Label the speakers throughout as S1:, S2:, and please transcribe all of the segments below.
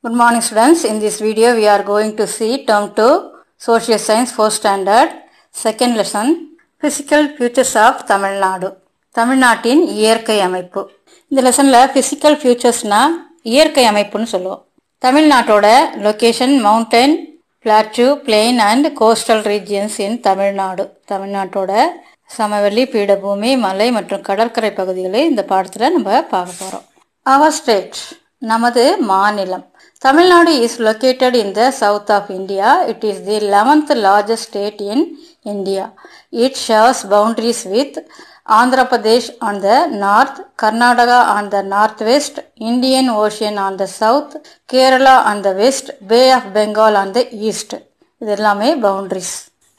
S1: Good morning students. In this video we are going to see term 2 Social Science 4th standard second lesson Physical Features of Tamil Nadu. தமிழ்நாட்டின் இயற்கை அமைப்பு. இந்த லெசன்ல physical featuresனா இயற்கை அமைப்புன்னு சொல்லுவோம். தமிழ்நாட்டோட location mountain, plateau, plain and coastal regions in Tamil Nadu. தமிழ்நாட்டோட சமவெளி, பீடபூமி, மலை மற்றும் கடற்கரை பகுதிகளை இந்த பாடத்தில் நம்ம பார்க்க போகிறோம். அவர் ஸ்டேட், நமது மாநிலம். Tamil Nadu is located in the south of India. It is the 11th largest state in India. It shares boundaries with Andhra Pradesh on the north, Karnataka on the northwest, Indian Ocean on the south, Kerala on the west, Bay of Bengal on the east. இதெல்லாமே boundaries.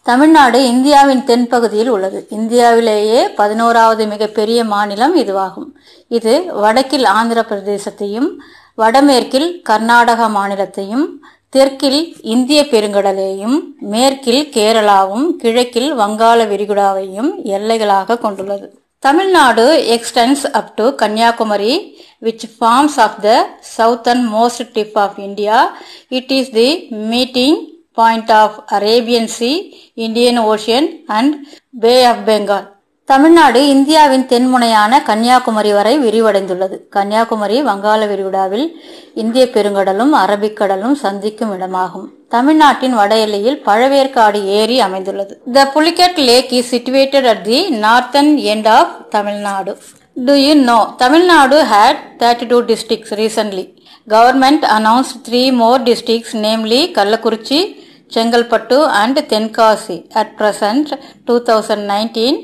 S1: Tamil Nadu இந்தியாவின் தென்பகுதியில் உள்ளது. இந்தியாவிலேயே 11வது மிகப்பெரிய மாநிலம் இதுவாகும். இது வடக்கில் ஆந்திர பிரதேசத்தையும், வடமேற்கில் கர்நாடக மாநிலத்தையும், தெற்கில் இந்திய பெருங்கடலையும், மேற்கில் கேரளாவும், கிழக்கில் வங்காள விரிகுடாவையும் எல்லைகளாக கொண்டுள்ளது. Tamil Nadu extends up to Kanyakumari, which forms of the southernmost tip of India. It is the meeting point of Arabian Sea, Indian Ocean and Bay of Bengal. Tamil Nadu இந்தியாவின் தென்முனையான கன்னியாகுமரி வரை விரிவடைந்துள்ளது. கன்னியாகுமரி வங்காள விரிகுடாவில் இந்திய பெருங்கடலும் அரபிக்கடலும் சந்திக்கும் இடமாகும். தமிழ்நாட்டின் வட எல்லையில் பழவேற்காடு ஏரி அமைந்துள்ளது. The Pulicat Lake is situated at the northern end of Tamil Nadu. Do you know Tamil Nadu had 32 districts recently? Government announced 3 more districts, namely Kallakurichi, Chengalpattu and Tenkasi. At present 2019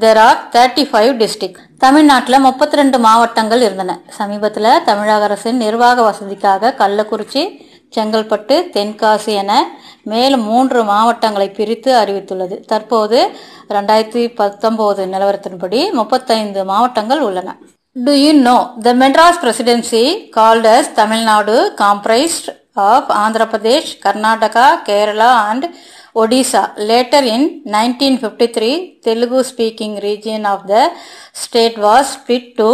S1: there are 35 districts. தமிழ்நாட்டில் 32 மாவட்டங்கள் இருந்தன. சமீபத்தில் தமிழக அரசின் நிர்வாக வசதிக்காக கள்ளக்குறிச்சி, செங்கல்பட்டு, தென்காசி என மேலும் 3 மாவட்டங்களை பிரித்து அறிவித்துள்ளது. தற்போது 2019 நிலவரத்தின்படி 35 மாவட்டங்கள் உள்ளன. Do you know the Madras Presidency called as Tamil Nadu comprised of Andhra Pradesh, Karnataka, Kerala and Odisha. Later in 1953, Telugu-speaking region of the state was split to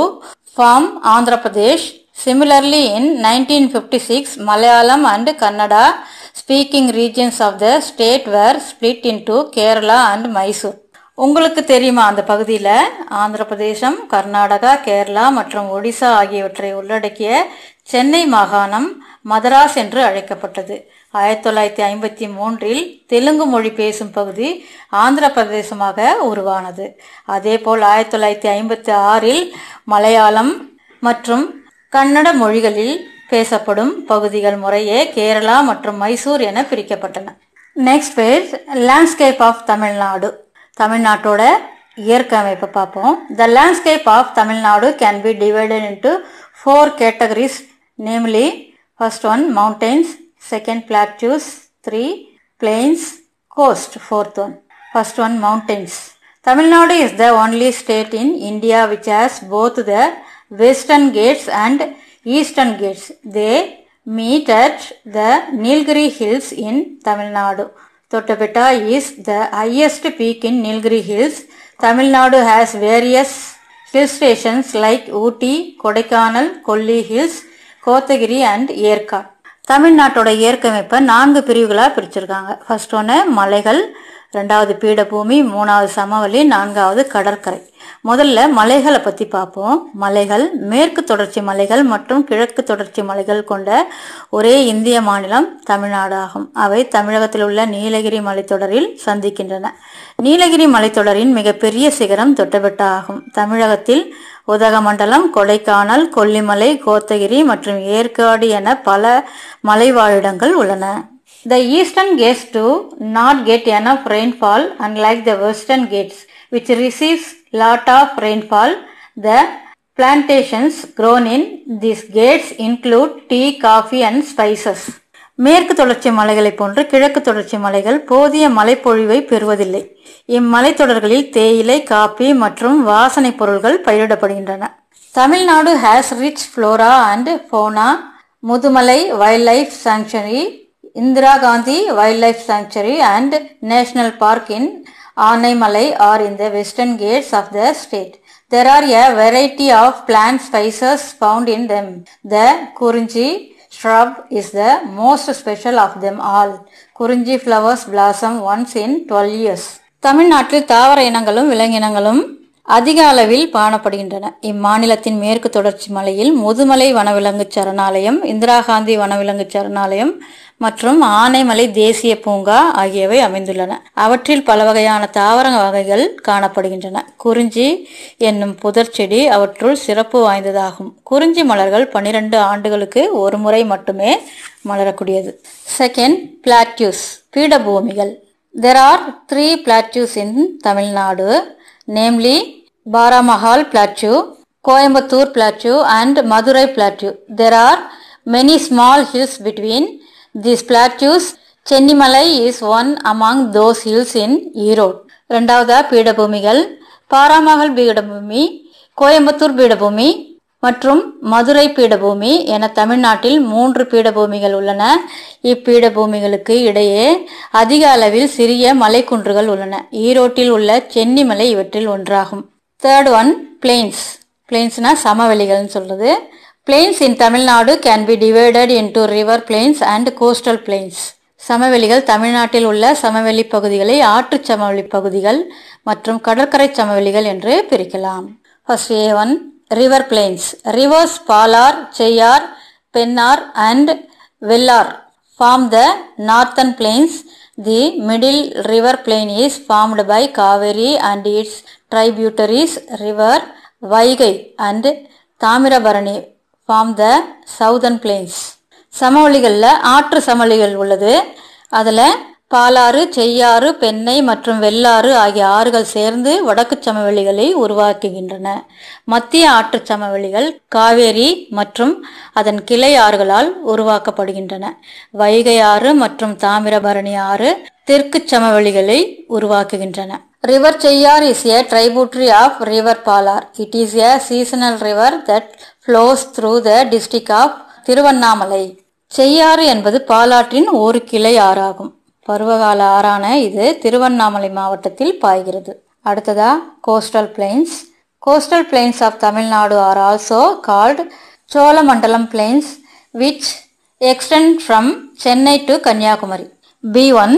S1: form Andhra Pradesh. Similarly, in 1956, Malayalam and Kannada-speaking regions of the state were split into Kerala and Mysore. உங்களுக்கு தெரியுமா, அந்த பகுதியில் ஆந்திர பிரதேசம், கர்நாடகா, கேரளா மற்றும் ஒடிசா ஆகியவற்றை உள்ளடக்கிய சென்னை மாகாணம் மதராஸ் என்று அழைக்கப்பட்டது. 1953 தெலுங்கு மொழி பேசும் பகுதி ஆந்திர பிரதேசமாக உருவானது. அதேபோல் 1956 மலையாளம் மற்றும் கன்னட மொழிகளில் பேசப்படும் பகுதிகள் முறையே கேரளா மற்றும் மைசூர் என பிரிக்கப்பட்டன. Next page, landscape of Tamil Nadu. தமிழ்நாட்டோட இயற்கை அமைப்பை பார்ப்போம். The landscape of Tamil Nadu can be divided into 4 categories, namely first one mountains, second plateaus, 3 plains, coast, fourth one. First one mountains. Tamil Nadu is the only state in India which has both the western gates and eastern gates. They meet at the Nilgiri hills in Tamil Nadu. Tottapetta is the highest peak in Nilgiri hills. Tamil Nadu has various hill stations like Ooty, Kodaikanal, Kolli hills, Kotagiri and Yercaud. தமிழ்நாட்டோட இயற்கை அமைப்பை 4 பிரிவுகளாக பிரிச்சிருக்காங்க. First ஒன்று மலைகள், 2வது பீடபூமி, 3வது சமவெளி, 4வது கடற்கரை. முதல்ல மலைகளை பற்றி பார்ப்போம். மலைகள் மேற்கு தொடர்ச்சி மலைகள் மற்றும் கிழக்கு தொடர்ச்சி மலைகள் கொண்ட ஒரே இந்திய மாநிலம் தமிழ்நாடு ஆகும். அவை தமிழகத்தில் உள்ள நீலகிரி மலைத்தொடரில் சந்திக்கின்றன. நீலகிரி மலைத்தொடரின் மிகப்பெரிய சிகரம் தொட்டபெட்டா ஆகும். தமிழகத்தில் உதகமண்டலம், கொடைக்கானல், கொல்லிமலை, கோத்தகிரி மற்றும் ஏற்காடு என பல மலைவாழிடங்கள் உள்ளன. The eastern gates do not get enough rainfall unlike the western gates which receives lot of rainfall. The plantations grown in these gates include tea, coffee and spices. மேற்கு தொடர்ச்சி மலைகளை போன்று கிழக்கு தொடர்ச்சி மலைகள் போதிய மழைப்பொழிவை பெறுவதில்லை. இம்மலைத்தொடர்களில் தேயிலை, காபி மற்றும் வாசனை பொருள்கள் பயிரிடப்படுகின்றன. Tamil Nadu has rich flora and fauna. Mudumalai wild sanctuary, Indira Gandhi wild sanctuary and national park in Aanaimalai are in the western gates of the state. There are a variety of plant spices found in them. The குறிஞ்சி, shrub is the most special of them all. குறிஞ்சி flowers blossom once in 12 years. தமிழ்நாட்டில் தாவர இனங்களும் விலங்கினங்களும் அதிக அளவில் காணப்படுகின்றன. இம்மாநிலத்தின் மேற்கு தொடர்ச்சி மலையில் முதுமலை வனவிலங்கு சரணாலயம், இந்திரா காந்தி வனவிலங்கு சரணாலயம் மற்றும் ஆனைமலை தேசிய பூங்கா ஆகியவை அமைந்துள்ளன. அவற்றில் பல வகையான தாவர வகைகள் காணப்படுகின்றன. குறிஞ்சி என்னும் புதர் செடி அவற்றுள் சிறப்பு வாய்ந்ததாகும். குறிஞ்சி மலர்கள் 12 ஆண்டுகளுக்கு ஒரு முறை மட்டுமே மலரக்கூடியது. செகண்ட், பிளாட்யூஸ், பீடபூமிகள். There are 3 plateaus in Tamil Nadu, namely Baramahal Plateau, Coimbatore Plateau and Madurai Plateau. There are many small hills between these plateaus. Chennimalai is one among those hills in Erode. இரண்டாவதா பீடபூமிகள், பாராமகல் பீடபூமி, கோயம்புத்தூர் பீடபூமி மற்றும் மதுரை பீடபூமி என தமிழ்நாட்டில் 3 பீடபூமிகள் உள்ளன. இப்பீடபூமிகளுக்கு இடையே அதிக அளவில் சிறிய மலைக்குன்றுகள் உள்ளன. ஈரோட்டில் உள்ள சென்னிமலை இவற்றில் ஒன்றாகும். Third one, plains. பிளெயின்ஸ்னா சமவெளிகள்னு சொல்றது. Plains in Tamil Nadu can be divided into river plains and coastal plains. சமவெளிகள் தமிழ்நாட்டில் உள்ள சமவெளி பகுதிகளை ஆற்று சமவெளி பகுதிகள் மற்றும் கடற்கரை சமவெளிகள் என்று பிரிக்கலாம். First A1, river plains. Rivers Palar, Cheyyar, Pennar and Vellar form the northern plains. The middle river plain is formed by Kaveri and its tributaries river Vaigai and Tamirabarani form the southern plains. சமவெளிகளில் ஆற்று சமவெளிகள் உள்ளது. அதில் பாலாறு, செய்யாறு, பெண்ணை மற்றும் வெள்ளாறு ஆகிய ஆறுகள் சேர்ந்து வடக்கு சமவெளிகளை உருவாக்குகின்றன. மத்திய ஆற்று சமவெளிகள் காவேரி மற்றும் அதன் கிளை ஆறுகளால் உருவாக்கப்படுகின்றன. வைகை ஆறு மற்றும் தாமிரபரணி ஆறு தெற்கு சமவெளிகளை உருவாக்குகின்றன. River Cheyyar is a tributary of River Palar. It is a seasonal river that flows through the district of Tiruvannamalai. Cheyyar என்பது பாலாற்றின் ஒரு கிளை ஆறாகும். பருவகால ஆறான இது திருவண்ணாமலை மாவட்டத்தில் பாய்கிறது. அடுத்ததா coastal plains. Coastal plains of Tamil Nadu are also called Cholamandalam plains which extend from Chennai to Kanyakumari. B1,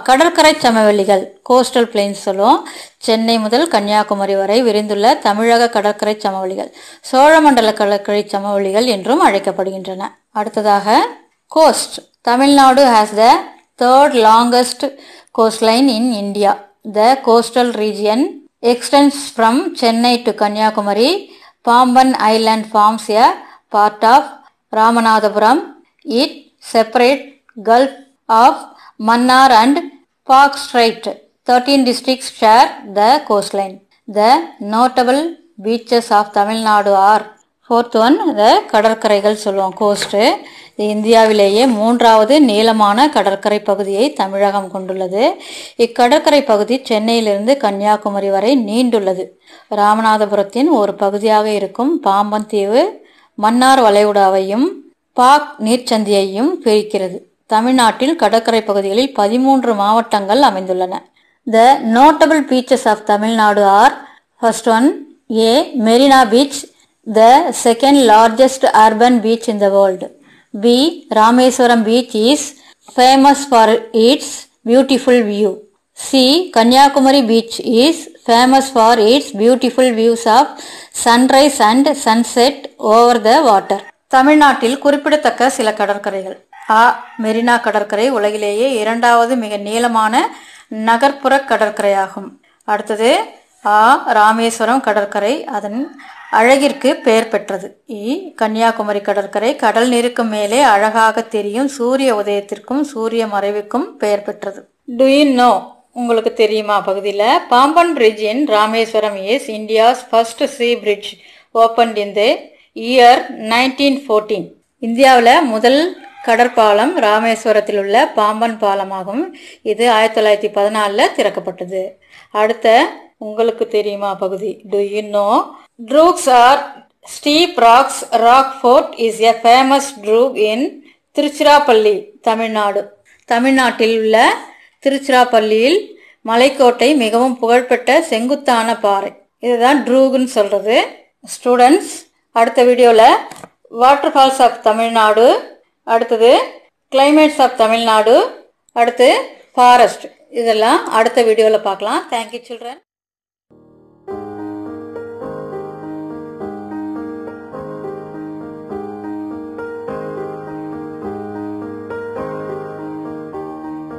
S1: கடற்கரை சமவெளிகள். Coastal planes சொல்லுவோம். சென்னை முதல் கன்னியாகுமரி வரை விரிந்துள்ள தமிழக கடற்கரை சமவெளிகள் சோழமண்டல கடற்கரை சமவெளிகள் என்றும் அழைக்கப்படுகின்றன. அடுத்ததாக coast. Tamil Nadu has the third longest coastline in India. The coastal region extends from Chennai to Kanyakumari. Pamban Island forms a part of Ramanathapuram. It separates Gulf of Mannar and Park Strait. 13 districts share the coastline. The notable beaches of Tamil Nadu are fourth one, the கடற்கரைகள் சொல்லுவோம். Cost இந்தியாவிலேயே 3வது நீளமான கடற்கரை பகுதியை தமிழகம் கொண்டுள்ளது. இக்கடற்கரை பகுதி சென்னையிலிருந்து கன்னியாகுமரி வரை நீண்டுள்ளது. ராமநாதபுரத்தின் ஒரு பகுதியாக இருக்கும் பாம்பன் தீவு மன்னார் வளைகுடாவையும் பாக் நீர்ச்சந்தியையும் பிரிக்கிறது. தமிழ்நாட்டில் கடற்கரை பகுதிகளில் 13 மாவட்டங்கள் அமைந்துள்ளன. The notable beaches of Tamil Nadu are first one, A, Marina Beach, the second largest urban beach in the world. B, Rameswaram Beach is famous for its beautiful view. C, Kanyakumari Beach is famous for its beautiful views of sunrise and sunset over the water. தமிழ்நாட்டில் குறிப்பிடத்தக்க சில கடற்கரைகள். மெரினா கடற்கரை உலகிலேயே 2வது மிக நீளமான நகர்ப்புற கடற்கரையாகும். அடுத்தது ராமேஸ்வரம் கடற்கரை அதன் அழகிற்கு பெயர் பெற்றது. கன்னியாகுமரி கடற்கரை கடல் நீருக்கு மேலே அழகாக தெரியும் சூரிய உதயத்திற்கும் சூரிய மறைவுக்கும் பெயர் பெற்றது. டு யூ நோ, உங்களுக்கு தெரியுமா பகுதியில் Pamban bridge in Rameswaram is India's first sea bridge opened in the year 1914. இந்தியாவில் முதல் கடற்பாலம் ராமேஸ்வரத்தில் உள்ள பாம்பன் பாலமாகும். இது 1914 திறக்கப்பட்டது. அடுத்த உங்களுக்கு தெரியுமா பகுதி to you know, Droogs are steep rocks. Rock Fort is a famous droog in Tiruchirappalli, Tamil Nadu. தமிழ்நாட்டில் உள்ள திருச்சிராப்பள்ளியில் மலைக்கோட்டை மிகவும் புகழ்பெற்ற செங்குத்தான பாறை. இதுதான் ட்ரூக்னு சொல்றது. ஸ்டூடெண்ட்ஸ், அடுத்த வீடியோவில் வாட்டர் ஃபால்ஸ் ஆஃப் தமிழ்நாடு, அடுத்தது கிளைமேட்ஸ் ஆஃப் தமிழ்நாடு, அடுத்து ஃபாரஸ்ட். இதெல்லாம் அடுத்த வீடியோவில் பார்க்கலாம். Thank you children.